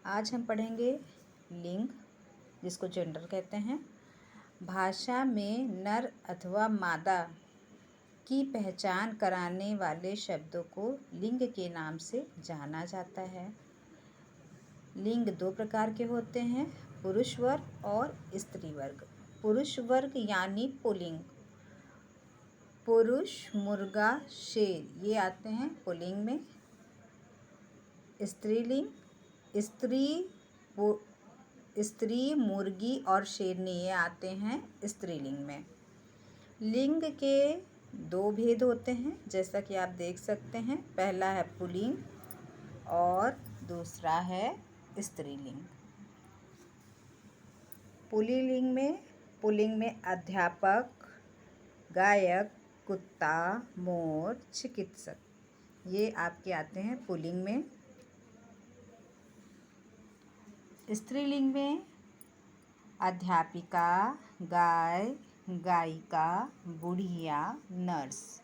आज हम पढ़ेंगे लिंग, जिसको जेंडर कहते हैं। भाषा में नर अथवा मादा की पहचान कराने वाले शब्दों को लिंग के नाम से जाना जाता है। लिंग दो प्रकार के होते हैं, पुरुष वर्ग और स्त्री वर्ग। पुरुष वर्ग यानी पुल्लिंग, पुरुष, मुर्गा, शेर ये आते हैं पुल्लिंग में। स्त्रीलिंग, स्त्री, मुर्गी और शेरनी ये आते हैं स्त्रीलिंग में। लिंग के दो भेद होते हैं, जैसा कि आप देख सकते हैं। पहला है पुल्लिंग और दूसरा है स्त्रीलिंग। पुल्लिंग में अध्यापक, गायक, कुत्ता, मोर, चिकित्सक ये आपके आते हैं पुल्लिंग में। स्त्रीलिंग में अध्यापिका, गाय, गायिका, बुढ़िया, नर्स